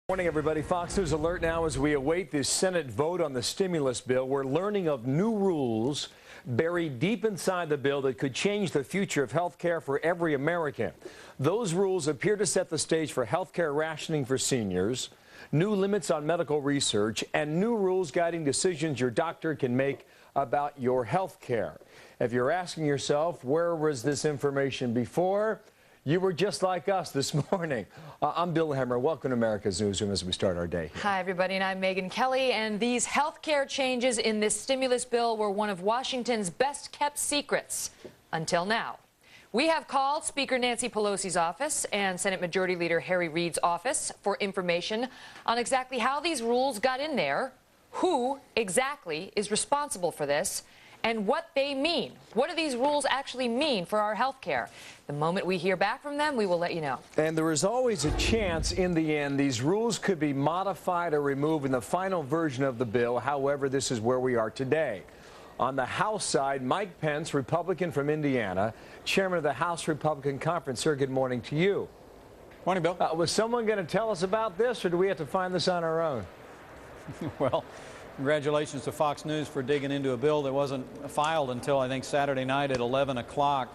Morning, everybody. Fox News alert now as we await the Senate vote on the stimulus bill. We're learning of new rules buried deep inside the bill that could change the future of health care for every American. Those rules appear to set the stage for health care rationing for seniors, new limits on medical research, and new rules guiding decisions your doctor can make about your health care. If you're asking yourself, where was this information before? You were just like us this morning. I'm Bill Hemmer. Welcome to America's Newsroom as we start our day. Hi, everybody, and I'm Megyn Kelly. And these health care changes in this stimulus bill were one of Washington's best-kept secrets until now. We have called Speaker Nancy Pelosi's office and Senate Majority Leader Harry Reid's office for information on exactly how these rules got in there, who exactly is responsible for this, and what they mean. What do these rules actually mean for our health care? The moment we hear back from them, we will let you know. And there is always a chance in the end these rules could be modified or removed in the final version of the bill. However, this is where we are today. On the House side, Mike Pence, Republican from Indiana, chairman of the House Republican Conference. Sir, good morning to you. Morning, Bill. Was someone going to tell us about this, or do we have to find this on our own? Well, congratulations to Fox News for digging into a bill that wasn't filed until, I think, Saturday night at 11 o'clock.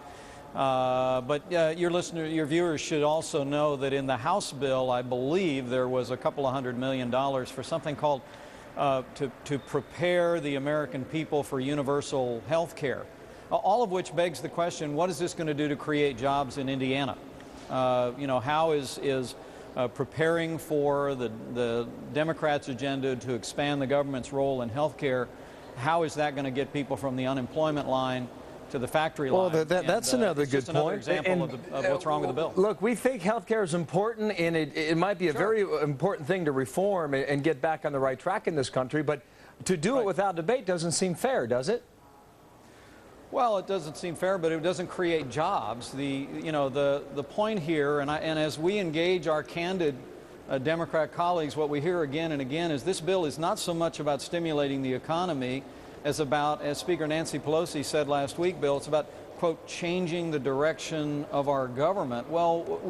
But your viewers should also know that in the House bill, I believe there was a couple of $100 million for something called to prepare the American people for universal health care. All of which begs the question, what is this going to do to create jobs in Indiana? How is preparing for the Democrats' agenda to expand the government's role in health care, how is that going to get people from the unemployment line to the factory line? Well, that's another good point. Another example of what's wrong with the bill. Look, we think health care is important, and it might be a very important thing to reform and get back on the right track in this country, but to do it without debate doesn't seem fair, does it? Well, it doesn't seem fair, but it doesn't create jobs. The point here, and as we engage our candid Democrat colleagues, what we hear again and again is this bill is not so much about stimulating the economy as about, as Speaker Nancy Pelosi said last week, Bill, it's about, quote, changing the direction of our government. Well,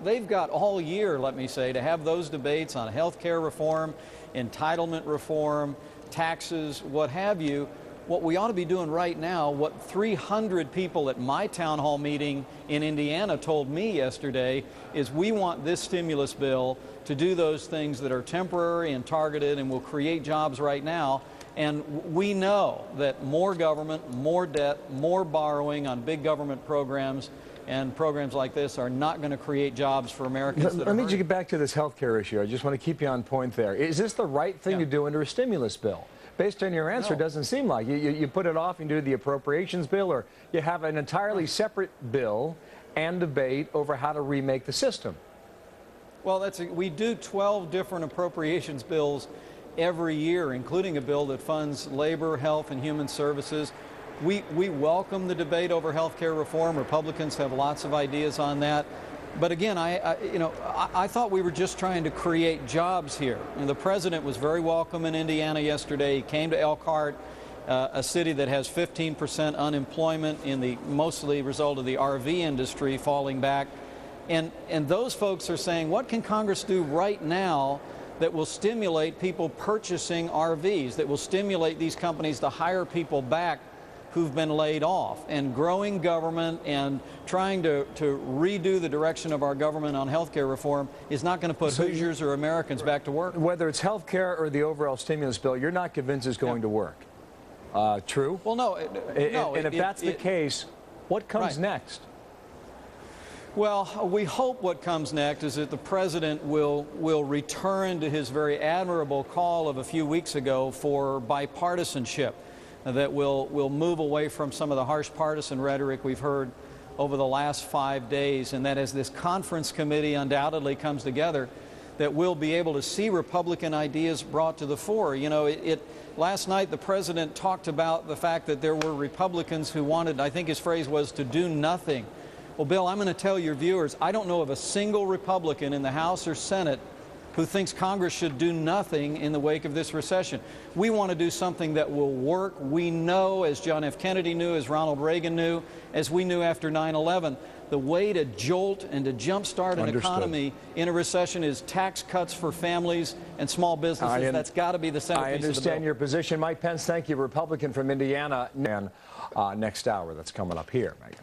they've got all year, let me say, to have those debates on health care reform, entitlement reform, taxes, what have you. What we ought to be doing right now, what 300 people at my town hall meeting in Indiana told me yesterday, is we want this stimulus bill to do those things that are temporary and targeted and will create jobs right now. And we know that more government, more debt, more borrowing on big government programs and programs like this are not going to create jobs for Americans. Let me just get back to this health care issue. I just want to keep you on point there. Is this the right thing to do under a stimulus bill? Based on your answer, it doesn't seem like you put it off and do the appropriations bill, or you have an entirely separate bill and debate over how to remake the system. Well, we do 12 different appropriations bills every year, including a bill that funds labor, health, and human services. We welcome the debate over health care reform. Republicans have lots of ideas on that. But again, I thought we were just trying to create jobs here. And the president was very welcome in Indiana yesterday. He came to Elkhart, a city that has 15% unemployment mostly a result of the RV industry falling back. And those folks are saying, what can Congress do right now that will stimulate people purchasing RVs, that will stimulate these companies to hire people back who've been laid off? And growing government and trying to redo the direction of our government on health care reform is not going to put Hoosiers or Americans back to work. Whether it's health care or the overall stimulus bill, you're not convinced it's going to work. True? Well, no. And if that's the case, what comes next? Well, we hope what comes next is that the president will return to his very admirable call of a few weeks ago for bipartisanship, that will move away from some of the harsh partisan rhetoric we've heard over the last 5 days, and that as this conference committee undoubtedly comes together, that we'll be able to see Republican ideas brought to the fore. Last night the president talked about the fact that there were Republicans who wanted, I think his phrase was, to do nothing. Well, Bill, I'm going to tell your viewers, I don't know of a single Republican in the House or Senate who thinks Congress should do nothing in the wake of this recession. We want to do something that will work. We know, as John F. Kennedy knew, as Ronald Reagan knew, as we knew after 9/11, the way to jolt and to jumpstart an economy in a recession is tax cuts for families and small businesses. That's got to be the centerpiece of the bill. I understand your position. Mike Pence, thank you. Republican from Indiana. And next hour, that's coming up here, Megyn.